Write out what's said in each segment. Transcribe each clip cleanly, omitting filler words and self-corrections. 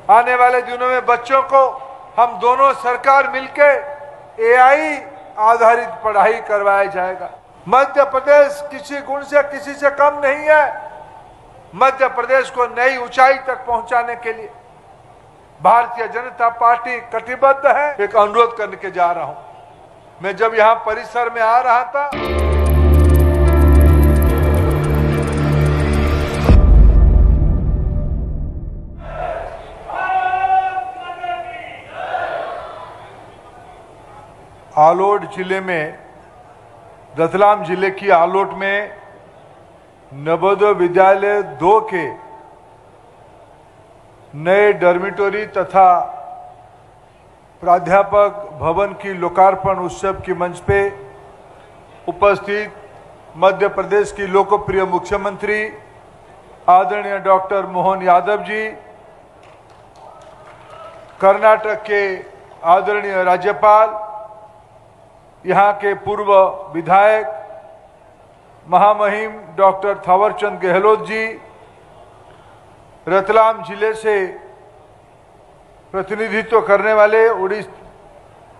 आने वाले दिनों में बच्चों को हम दोनों सरकार मिलकर एआई आधारित पढ़ाई करवाया जाएगा। मध्य प्रदेश किसी गुण से किसी से कम नहीं है। मध्य प्रदेश को नई ऊंचाई तक पहुंचाने के लिए भारतीय जनता पार्टी कटिबद्ध है। एक अनुरोध करने के जा रहा हूं। मैं जब यहां परिसर में आ रहा था, आलोट जिले में, रतलाम जिले की आलोट में नवोदय विद्यालय 2 के नए डॉर्मिटरी तथा प्राध्यापक भवन की लोकार्पण उत्सव की मंच पे उपस्थित मध्य प्रदेश की लोकप्रिय मुख्यमंत्री आदरणीय डॉक्टर मोहन यादव जी, कर्नाटक के आदरणीय राज्यपाल, यहाँ के पूर्व विधायक महामहिम डॉक्टर थावरचंद गहलोत जी, रतलाम जिले से प्रतिनिधित्व करने वाले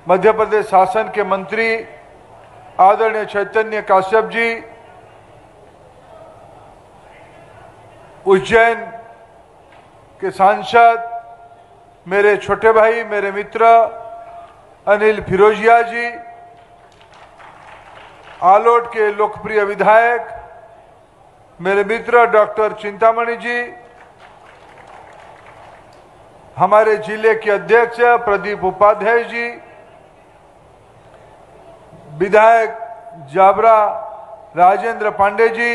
मध्य प्रदेश शासन के मंत्री आदरणीय चैतन्य काश्यप जी, उज्जैन के सांसद मेरे छोटे भाई, मेरे मित्र अनिल फिरोजिया जी, आलोट के लोकप्रिय विधायक मेरे मित्र डॉक्टर चिंतामणि जी, हमारे जिले के अध्यक्ष प्रदीप उपाध्याय जी, विधायक जाबरा राजेंद्र पांडे जी,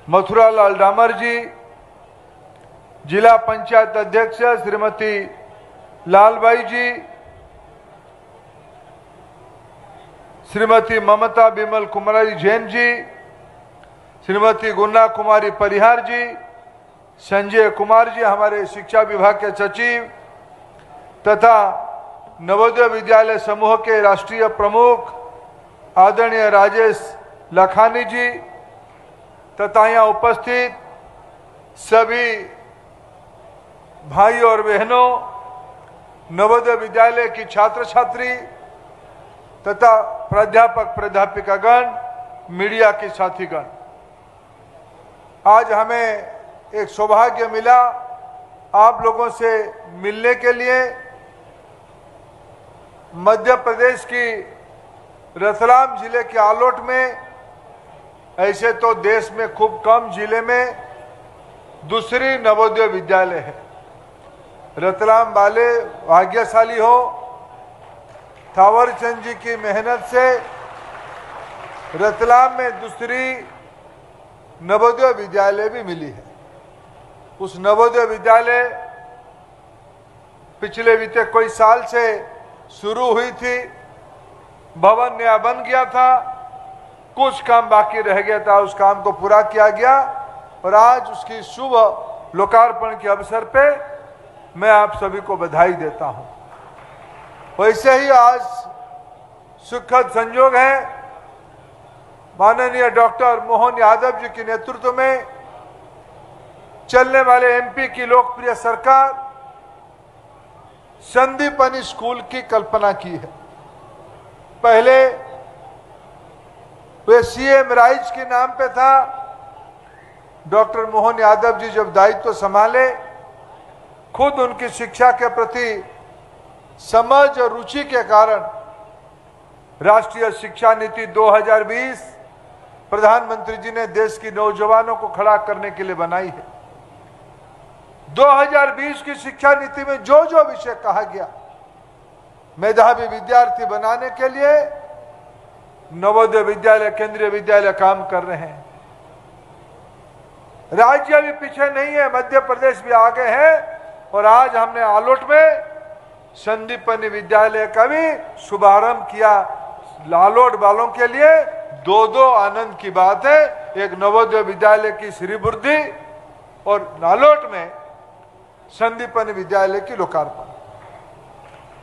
मथुरालाल डामर जी, जिला पंचायत अध्यक्ष श्रीमती लालबाई जी, श्रीमती ममता बिमल कुमारी जैन जी, श्रीमती गुन्ना कुमारी परिहार जी, संजय कुमार जी हमारे शिक्षा विभाग के सचिव तथा नवोदय विद्यालय समूह के राष्ट्रीय प्रमुख आदरणीय राजेश लखानी जी तथा यहाँ उपस्थित सभी भाई और बहनों, नवोदय विद्यालय की छात्र छात्री तथा प्राध्यापक प्राध्यापिकागण, मीडिया के साथीगण, आज हमें एक सौभाग्य मिला आप लोगों से मिलने के लिए। मध्य प्रदेश की रतलाम जिले के आलोट में, ऐसे तो देश में खूब कम जिले में दूसरी नवोदय विद्यालय है। रतलाम वाले भाग्यशाली हो, थावरचंद जी की मेहनत से रतलाम में दूसरी नवोदय विद्यालय भी मिली है। उस नवोदय विद्यालय पिछले बीते कोई साल से शुरू हुई थी, भवन नया बन गया था, कुछ काम बाकी रह गया था, उस काम को पूरा किया गया और आज उसकी शुभ लोकार्पण के अवसर पे मैं आप सभी को बधाई देता हूं। वैसे ही आज सुखद संयोग है, माननीय डॉक्टर मोहन यादव जी के नेतृत्व में चलने वाले एमपी की लोकप्रिय सरकार संदीपनी स्कूल की कल्पना की है। पहले वे सीएम राइज के नाम पे था। डॉक्टर मोहन यादव जी जब दायित्व संभाले, खुद उनकी शिक्षा के प्रति समझ और रुचि के कारण राष्ट्रीय शिक्षा नीति 2020 प्रधानमंत्री जी ने देश की नौजवानों को खड़ा करने के लिए बनाई है। 2020 की शिक्षा नीति में जो जो विषय कहा गया, मेधावी विद्यार्थी बनाने के लिए नवोदय विद्यालय, केंद्रीय विद्यालय काम कर रहे हैं। राज्य भी पीछे नहीं है, मध्य प्रदेश भी आगे है और आज हमने आलोट में संदीपनी विद्यालय का भी शुभारंभ किया। आलोट वालों के लिए दो आनंद की बात है, एक नवोदय विद्यालय की श्रीवृद्धि और आलोट में संदीपनी विद्यालय की लोकार्पण।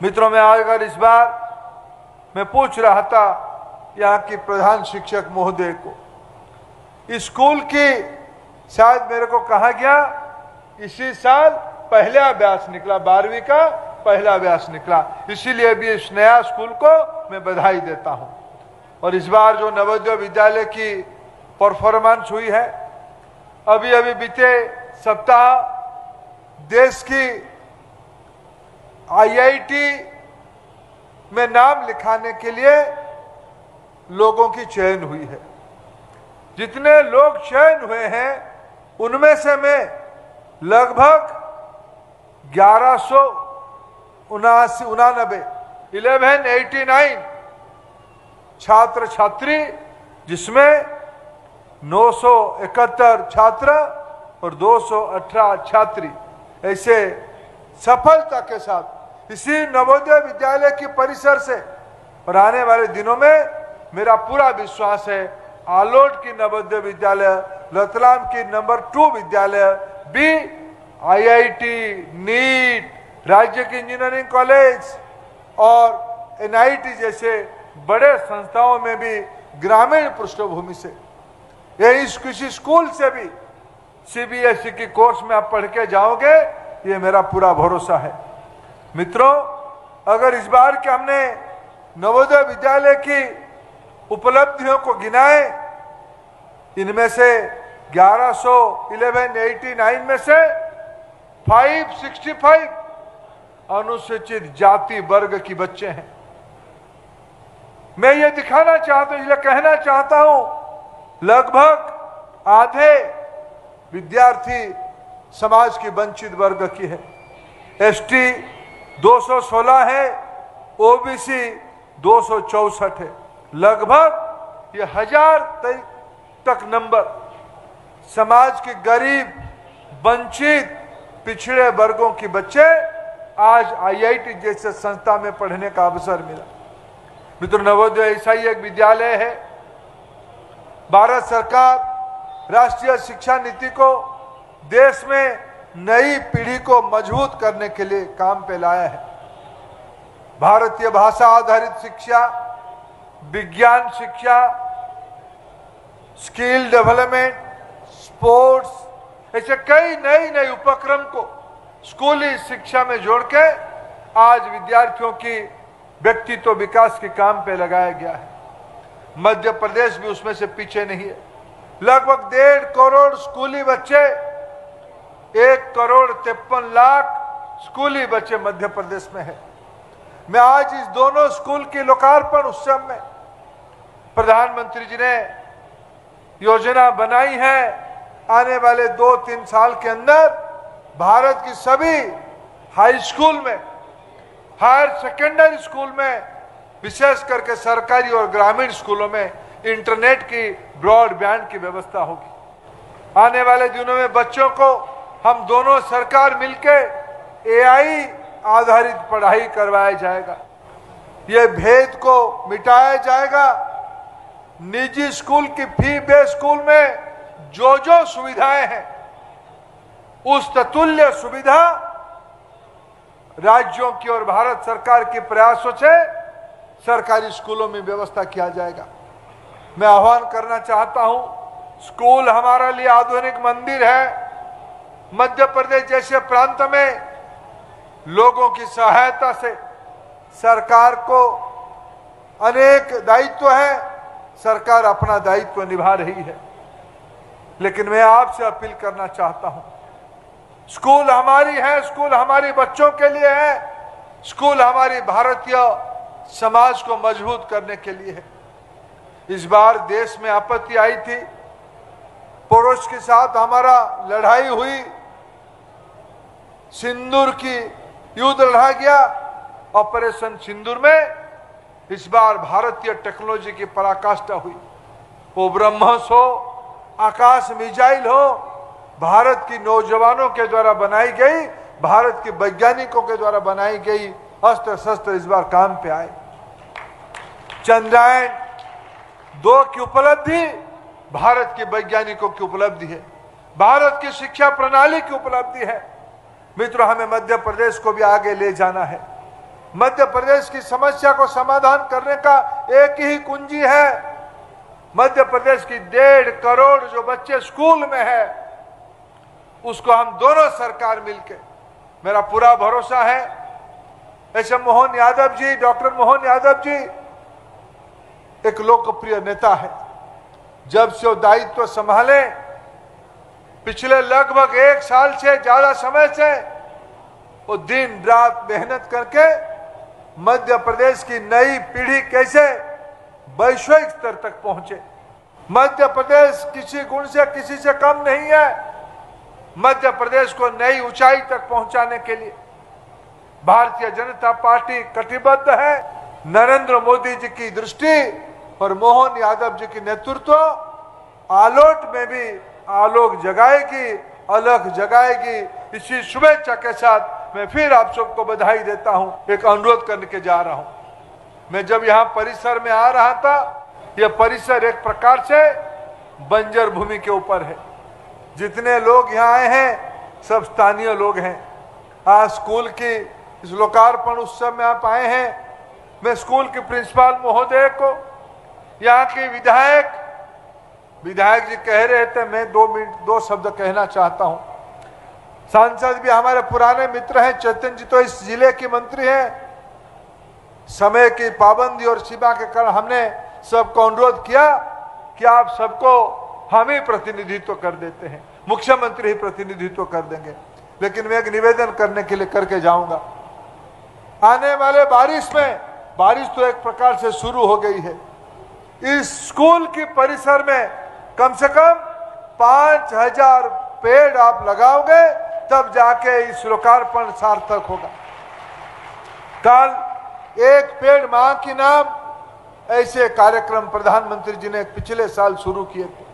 मित्रों, मैं अगर इस बार मैं पूछ रहा था यहाँ की प्रधान शिक्षक महोदय को, स्कूल की शायद मेरे को कहा गया इसी साल पहला बैच निकला, 12वीं का पहला बैच निकला। इसीलिए भी इस नया स्कूल को मैं बधाई देता हूं। और इस बार जो नवोदय विद्यालय की परफॉर्मेंस हुई है, अभी अभी बीते सप्ताह देश की आईआईटी में नाम लिखाने के लिए लोगों की चयन हुई है। जितने लोग चयन हुए हैं उनमें से मैं लगभग 1189 छात्र छात्री, जिसमें 971 छात्र और 218 छात्री ऐसे सफलता के साथ इसी नवोदय विद्यालय की परिसर से, और आने वाले दिनों में मेरा पूरा विश्वास है आलोट की नवोदय विद्यालय, रतलाम की नंबर 2 विद्यालय भी आईआईटी, नीट, राज्य की इंजीनियरिंग कॉलेज और एनआईटी जैसे बड़े संस्थाओं में भी ग्रामीण पृष्ठभूमि से, यही किसी स्कूल से भी सीबीएसई की कोर्स में आप पढ़ के जाओगे, ये मेरा पूरा भरोसा है। मित्रों, अगर इस बार के हमने नवोदय विद्यालय की उपलब्धियों को गिनाए, इनमें से 1189 में से 565 अनुसूचित जाति वर्ग की बच्चे हैं। मैं ये दिखाना चाहता हूं, इसलिए कहना चाहता हूं, लगभग आधे विद्यार्थी समाज की वंचित वर्ग की है। एसटी 216 है, ओबीसी 264 है। लगभग ये 1000 तक नंबर समाज के गरीब, वंचित, पिछड़े वर्गों के बच्चे आज आईआईटी जैसे संस्था में पढ़ने का अवसर मिला। मित्र, नवोदय ऐसा ही एक विद्यालय है। भारत सरकार राष्ट्रीय शिक्षा नीति को देश में नई पीढ़ी को मजबूत करने के लिए काम पे लाया है। भारतीय भाषा आधारित शिक्षा, विज्ञान शिक्षा, स्किल डेवलपमेंट, स्पोर्ट्स, ऐसे कई नए उपक्रम को स्कूली शिक्षा में जोड़ के आज विद्यार्थियों की व्यक्तित्व विकास के काम पे लगाया गया है। मध्य प्रदेश भी उसमें से पीछे नहीं है। लगभग 1.5 करोड़ स्कूली बच्चे, 1,53,00,000 स्कूली बच्चे मध्य प्रदेश में है। मैं आज इस दोनों स्कूल की लोकार्पण उत्सव में प्रधानमंत्री जी ने योजना बनाई है, आने वाले 2-3 साल के अंदर भारत की सभी हाई स्कूल में, हायर सेकेंडरी स्कूल में, विशेष करके सरकारी और ग्रामीण स्कूलों में इंटरनेट की, ब्रॉडबैंड की व्यवस्था होगी। आने वाले दिनों में बच्चों को हम दोनों सरकार मिलके एआई आधारित पढ़ाई करवाया जाएगा। ये भेद को मिटाया जाएगा। निजी स्कूल की फी बेस्ड स्कूल में जो सुविधाएं हैं, उस ततुल्य सुविधा राज्यों की और भारत सरकार के प्रयासों से सरकारी स्कूलों में व्यवस्था किया जाएगा। मैं आह्वान करना चाहता हूं, स्कूल हमारे लिए आधुनिक मंदिर है। मध्य प्रदेश जैसे प्रांत में लोगों की सहायता से सरकार को अनेक दायित्व है, सरकार अपना दायित्व निभा रही है। लेकिन मैं आपसे अपील करना चाहता हूं, स्कूल हमारी है, स्कूल हमारे बच्चों के लिए है, स्कूल हमारी भारतीय समाज को मजबूत करने के लिए है। इस बार देश में आपत्ति आई थी, पड़ोस के साथ हमारा लड़ाई हुई, सिंदूर की युद्ध लड़ा गया। ऑपरेशन सिंदूर में इस बार भारतीय टेक्नोलॉजी की पराकाष्ठा हुई। वो ब्रह्मोस हो, आकाश मिसाइल हो, भारत की नौजवानों के द्वारा बनाई गई, भारत के वैज्ञानिकों के द्वारा बनाई गई अस्त्र शस्त्र इस बार काम पे आए। चंद्रयान 2 की उपलब्धि भारत के वैज्ञानिकों की उपलब्धि है, भारत की शिक्षा प्रणाली की उपलब्धि है। मित्रों, हमें मध्य प्रदेश को भी आगे ले जाना है। मध्य प्रदेश की समस्या को समाधान करने का एक ही कुंजी है। मध्य प्रदेश की 1.5 करोड़ जो बच्चे स्कूल में है, उसको हम दोनों सरकार मिलकर मेरा पूरा भरोसा है ऐसे मोहन यादव जी, डॉक्टर मोहन यादव जी एक लोकप्रिय नेता है। जब से वो दायित्व संभाले, पिछले लगभग 1 साल से ज्यादा समय से वो दिन रात मेहनत करके मध्य प्रदेश की नई पीढ़ी कैसे वैश्विक स्तर तक पहुंचे। मध्य प्रदेश किसी गुण से किसी से कम नहीं है। मध्य प्रदेश को नई ऊंचाई तक पहुंचाने के लिए भारतीय जनता पार्टी कटिबद्ध है। नरेंद्र मोदी जी की दृष्टि और मोहन यादव जी की नेतृत्व आलोट में भी आलोक जगाएगी, अलग जगाएगी। इसी शुभेच्छा के साथ मैं फिर आप सबको बधाई देता हूं। एक अनुरोध करने के जा रहा हूं। मैं जब यहाँ परिसर में आ रहा था, यह परिसर एक प्रकार से बंजर भूमि के ऊपर है। जितने लोग यहाँ आए हैं सब स्थानीय लोग हैं। आज स्कूल की इस लोकार्पण उत्सव में आप आए हैं। मैं स्कूल के प्रिंसिपल महोदय को, यहाँ के विधायक जी कह रहे थे, मैं 2 शब्द कहना चाहता हूं। सांसद भी हमारे पुराने मित्र हैं, चेतन जी तो इस जिले के मंत्री हैं। समय की पाबंदी और सीमा के कारण हमने सबको अनुरोध किया कि आप सबको हम ही प्रतिनिधित्व कर देते हैं, मुख्यमंत्री ही प्रतिनिधित्व कर देंगे। लेकिन मैं एक निवेदन करने के लिए करके जाऊंगा। आने वाले बारिश में, बारिश तो एक प्रकार से शुरू हो गई है, इस स्कूल की परिसर में कम से कम 5000 पेड़ आप लगाओगे तब जाके इस लोकार्पण सार्थक होगा। कल एक पेड़ मां की नाम ऐसे कार्यक्रम प्रधानमंत्री जी ने पिछले साल शुरू किए थे।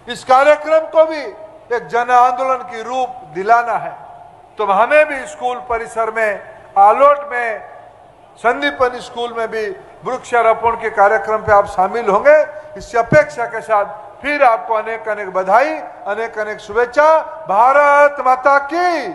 इस कार्यक्रम को भी एक जन आंदोलन की रूप दिलाना है। तो हमें भी स्कूल परिसर में, आलोट में, संदीपनी स्कूल में भी वृक्षारोपण के कार्यक्रम पे आप शामिल होंगे। इस अपेक्षा के साथ फिर आपको अनेक अनेक बधाई, अनेक अनेक शुभेच्छा। भारत माता की।